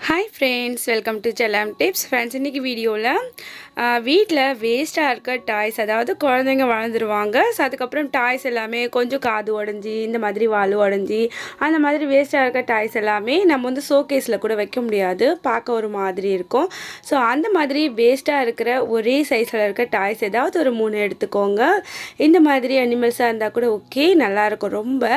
Hi friends, welcome to Chalam Tips. Friends, இன்னைக்கு வீடியோல வீட்ல வேஸ்டா இருக்க டாய்ஸ், அதாவது குழந்தைங்க வளர்ந்துருவாங்க. அதுக்கப்புறம் டாய்ஸ் எல்லாமே கொஞ்சம் காது உடைஞ்சி இந்த மாதிரி வால் உடைஞ்சி அந்த மாதிரி வேஸ்டா இருக்க டாய்ஸ் எல்லாமே நம்ம வந்து ஷோகேஸ்ல கூட வைக்க முடியாது, பார்க்க ஒரு மாதிரி இருக்கும். ஸோ அந்த மாதிரி வேஸ்டா இருக்கிற ஒரே சைஸ்ல இருக்க டாய்ஸ் ஏதாவது ஒரு 3 எடுத்துக்கோங்க. இந்த மாதிரி அனிமல்ஸாக இருந்தால் கூட ஓகே, நல்லாயிருக்கும். ரொம்ப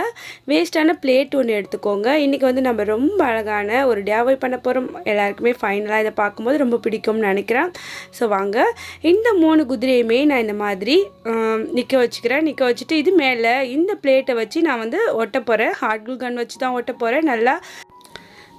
வேஸ்டான பிளேட் ஒன்று எடுத்துக்கோங்க. இன்றைக்கி வந்து நம்ம ரொம்ப அழகான ஒரு DIY பண்ண போகிறோம். எல்லாருக்குமே ஃபைனலாக இதை பார்க்கும்போது ரொம்ப பிடிக்கும்னு நினைக்கிறேன். ஸோ வாங்க, இந்த 3 குதிரையுமே நான் இந்த மாதிரி நிற்க வச்சுட்டு இது மேலே இந்த பிளேட்டை வச்சு நான் வந்து ஒட்ட போகிறேன். ஹாட் க்ளூ கன் வச்சு தான் ஒட்ட போகிறேன். நல்லா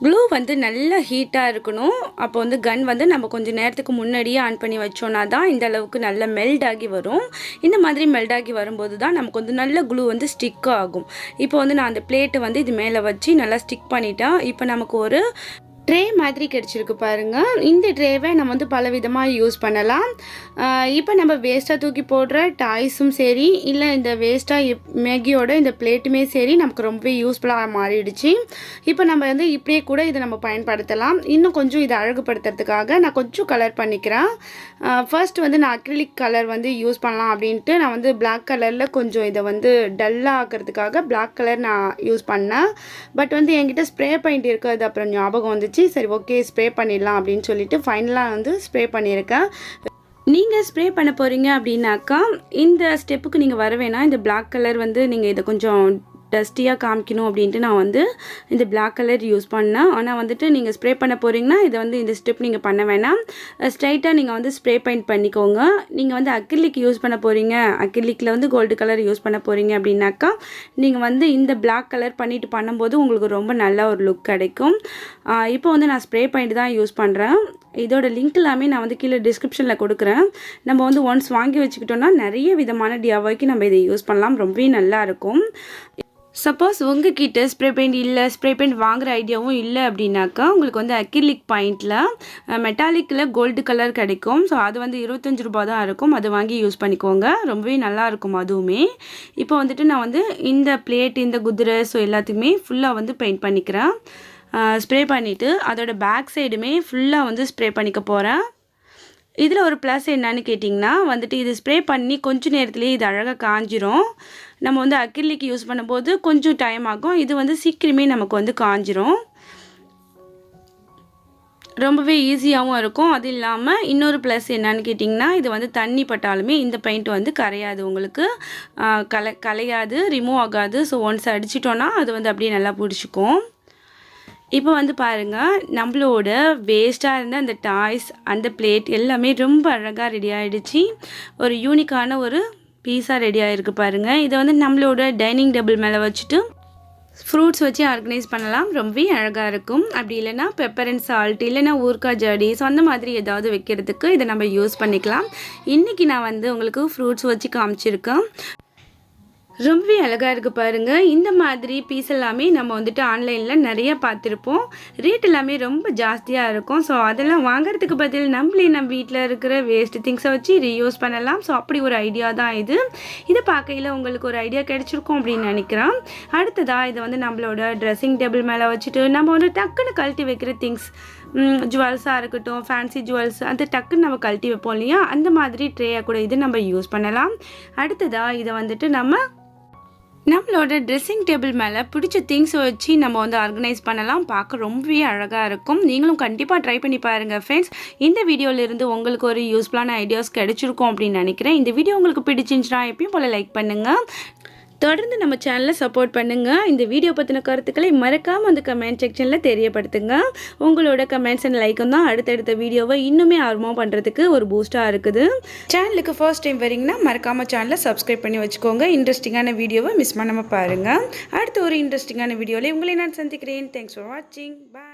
க்ளூ வந்து நல்லா ஹீட்டாக இருக்கணும். அப்போ வந்து கன் வந்து நம்ம கொஞ்சம் நேரத்துக்கு முன்னாடியே ஆன் பண்ணி வச்சோன்னா தான் இந்த அளவுக்கு நல்லா மெல்ட் ஆகி வரும். இந்த மாதிரி மெல்ட் ஆகி வரும்போது தான் நமக்கு வந்து நல்ல க்ளூ வந்து ஸ்டிக் ஆகும். இப்போ வந்து நான் அந்த பிளேட்டை வந்து இது மேலே வச்சு நல்லா ஸ்டிக் பண்ணிட்டேன். இப்போ நமக்கு ஒரு ட்ரே மாதிரி கிடச்சிருக்கு பாருங்கள். இந்த ட்ரேவை நம்ம வந்து பல விதமாக யூஸ் பண்ணலாம். இப்போ நம்ம வேஸ்ட்டாக தூக்கி போடுற டாய்ஸும் சரி, இல்லை இந்த வேஸ்ட்டாக மேகியோட இந்த பிளேட்டுமே சரி, நமக்கு ரொம்பவே யூஸ்ஃபுல்லாக மாறிடுச்சு. இப்போ நம்ம வந்து இப்படியே கூட இதை நம்ம பயன்படுத்தலாம். இன்னும் கொஞ்சம் இதை அழகுபடுத்துறதுக்காக நான் கொஞ்சம் கலர் பண்ணிக்கிறேன். ஃபர்ஸ்ட் வந்து நான் அக்ரிலிக் கலர் வந்து யூஸ் பண்ணலாம் அப்படின்ட்டு நான் வந்து பிளாக் கலரில் கொஞ்சம் இதை வந்து டல்லாக ஆக்கிறதுக்காக பிளாக் கலர் நான் யூஸ் பண்ணேன். பட் வந்து என்கிட்ட ஸ்ப்ரே பெயிண்ட் இருக்குது, அப்புறம் ஞாபகம் வந்துச்சு. சரி ஓகே, ஸ்ப்ரே பண்ணிடலாம் அப்படின்னு சொல்லிட்டு ஃபைனலாக வந்து ஸ்ப்ரே பண்ணியிருக்கேன். நீங்கள் ஸ்ப்ரே பண்ண போகிறீங்க அப்படின்னாக்கா இந்த ஸ்டெப்புக்கு நீங்கள் வர வேணாம். இந்த பிளாக் கலர் வந்து நீங்கள் இதை கொஞ்சம் டஸ்டியாக காமிக்கணும் அப்படின்ட்டு நான் வந்து இந்த பிளாக் கலர் யூஸ் பண்ணேன். ஆனால் வந்துட்டு நீங்கள் ஸ்ப்ரே பண்ண போகிறீங்கன்னா இதை வந்து இந்த ஸ்டெப் நீங்கள் பண்ண வேணாம். ஸ்ட்ரைட்டாக நீங்கள் வந்து ஸ்ப்ரே பெயிண்ட் பண்ணிக்கோங்க. நீங்கள் வந்து அக்ரிலிக் யூஸ் பண்ண போகிறீங்க, அக்ரிலிக்கில் வந்து கோல்டு கலர் யூஸ் பண்ண போகிறீங்க அப்படின்னாக்கா நீங்கள் வந்து இந்த பிளாக் கலர் பண்ணிவிட்டு பண்ணும்போது உங்களுக்கு ரொம்ப நல்ல ஒரு லுக் கிடைக்கும். இப்போ வந்து நான் ஸ்ப்ரே பெயிண்ட் தான் யூஸ் பண்ணுறேன். இதோட லிங்க் எல்லாமே நான் வந்து கீழே டிஸ்கிரிப்ஷனில் கொடுக்குறேன். நம்ம வந்து ஒன்ஸ் வாங்கி வச்சுக்கிட்டோன்னா நிறைய விதமான DIYக்கு நம்ம இதை யூஸ் பண்ணலாம். ரொம்பவே நல்லாயிருக்கும். சப்போஸ் உங்ககிட்ட ஸ்ப்ரே பெயிண்ட் இல்லை, ஸ்ப்ரே பெயிண்ட் வாங்குகிற ஐடியாவும் இல்லை அப்படின்னாக்கா உங்களுக்கு வந்து அக்ரிலிக் பெயிண்டில் மெட்டாலிக்கில் கோல்டு கலர் கிடைக்கும். ஸோ அது வந்து 25 ரூபா தான் இருக்கும். அது வாங்கி யூஸ் பண்ணிக்கோங்க, ரொம்பவே நல்லாயிருக்கும் அதுவுமே. இப்போ வந்துட்டு நான் வந்து இந்த பிளேட், இந்த குதிரை, ஸோ எல்லாத்துக்குமே ஃபுல்லாக வந்து பெயிண்ட் பண்ணிக்கிறேன். ஸ்ப்ரே பண்ணிவிட்டு அதோட பேக் சைடுமே ஃபுல்லாக வந்து ஸ்ப்ரே பண்ணிக்க போகிறேன். இதில் ஒரு ப்ளஸ் என்னன்னு கேட்டிங்கன்னா வந்துட்டு இது ஸ்ப்ரே பண்ணி கொஞ்சம் நேரத்துலேயே இது அழகாக காஞ்சிரும். நம்ம வந்து அக்ரிலிக் யூஸ் பண்ணும்போது கொஞ்சம் டைம் ஆகும். இது வந்து சீக்கிரமே நமக்கு வந்து காஞ்சிரும். ரொம்பவே ஈஸியாகவும் இருக்கும். அது இல்லாமல் இன்னொரு ப்ளஸ் என்னன்னு கேட்டிங்கன்னா இது வந்து தண்ணி பட்டாலுமே இந்த பெயிண்ட் வந்து கரையாது, உங்களுக்கு கலையாது, ரிமூவ் ஆகாது. ஸோ ஒன்ஸ் அடிச்சிட்டோன்னா அது வந்து அப்படியே நல்லா பிடிச்சிக்கும். இப்போ வந்து பாருங்கள், நம்மளோட வேஸ்ட்டாக இருந்த அந்த டாய்ஸ், அந்த பிளேட் எல்லாமே ரொம்ப அழகாக ரெடி ஆகிடுச்சு. ஒரு யூனிக்கான ஒரு பீஸாக ரெடி ஆகிருக்கு பாருங்கள். இதை வந்து நம்மளோட டைனிங் டேபிள் மேலே வச்சுட்டு ஃப்ரூட்ஸ் வச்சு ஆர்கனைஸ் பண்ணலாம். ரொம்பவே அழகாக இருக்கும். அப்படி இல்லைனா பெப்பர் அண்ட் சால்ட், இல்லைனா ஊர்க்கா ஜடி, ஸோ அந்த மாதிரி ஏதாவது வைக்கிறதுக்கு இதை நம்ம யூஸ் பண்ணிக்கலாம். இன்றைக்கி நான் வந்து உங்களுக்கு ஃப்ரூட்ஸ் வச்சு காமிச்சிருக்கேன். ரொம்பவே அழகாக இருக்குது பாருங்கள். இந்த மாதிரி பீஸ் எல்லாமே நம்ம வந்துட்டு ஆன்லைனில் நிறைய பார்த்துருப்போம். ரேட் எல்லாமே ரொம்ப ஜாஸ்தியாக இருக்கும். ஸோ அதெல்லாம் வாங்குறதுக்கு பதில் நம்மளே நம்ம வீட்டில் இருக்கிற வேஸ்ட் திங்ஸை வச்சு ரீயூஸ் பண்ணலாம். ஸோ அப்படி ஒரு ஐடியா தான் இது. இதை பார்க்கையில் உங்களுக்கு ஒரு ஐடியா கிடச்சிருக்கும் அப்படின்னு நினைக்கிறேன். அடுத்ததாக இதை வந்து நம்மளோட ட்ரெஸ்ஸிங் டேபிள் மேலே வச்சுட்டு நம்ம வந்து டக்குன்னு கழட்டி வைக்கிற திங்ஸ், ஜுவல்ஸாக இருக்கட்டும், ஃபேன்சி ஜுவல்ஸ், அது டக்குன்னு நம்ம கழட்டி வைப்போம் இல்லையா, அந்த மாதிரி ட்ரேயாக கூட இது நம்ம யூஸ் பண்ணலாம். அடுத்ததாக இதை வந்துட்டு நம்மளோட ட்ரெஸ்ஸிங் டேபிள் மேலே பிடிச்ச திங்ஸை வச்சு நம்ம வந்து ஆர்கனைஸ் பண்ணலாம். பார்க்க ரொம்பவே அழகாக இருக்கும். நீங்களும் கண்டிப்பாக ட்ரை பண்ணி பாருங்கள் ஃப்ரெண்ட்ஸ். இந்த வீடியோவிலிருந்து உங்களுக்கு ஒரு யூஸ்ஃபுல்லான ஐடியாஸ் கிடைச்சிருக்கும் அப்படின்னு நினைக்கிறேன். இந்த வீடியோ உங்களுக்கு பிடிச்சிருந்துச்சுன்னா எப்பயும் போல் லைக் பண்ணுங்கள். தொடர்ந்து நம்ம சேனலை சப்போர்ட் பண்ணுங்கள். இந்த வீடியோ பற்றின கருத்துக்களை மறக்காமல் அந்த கமெண்ட் செக்ஷனில் தெரியப்படுத்துங்க. உங்களோட கமெண்ட்ஸ் அண்ட் லைக்கும் தான் அடுத்தடுத்த வீடியோவை இன்னுமே ஆர்வமாக பண்ணுறதுக்கு ஒரு பூஸ்ட்டாக இருக்குது. சேனலுக்கு ஃபர்ஸ்ட் டைம் வரீங்கன்னா மறக்காமல் சேனலை சப்ஸ்கிரைப் பண்ணி வச்சுக்கோங்க. இன்ட்ரெஸ்டிங்கான வீடியோவை மிஸ் பண்ணாமல் பாருங்கள். அடுத்த ஒரு இன்ட்ரெஸ்டிங்கான வீடியோவில் உங்களை நான் சந்திக்கிறேன். தேங்க்ஸ் ஃபார் வாட்சிங். பாய்.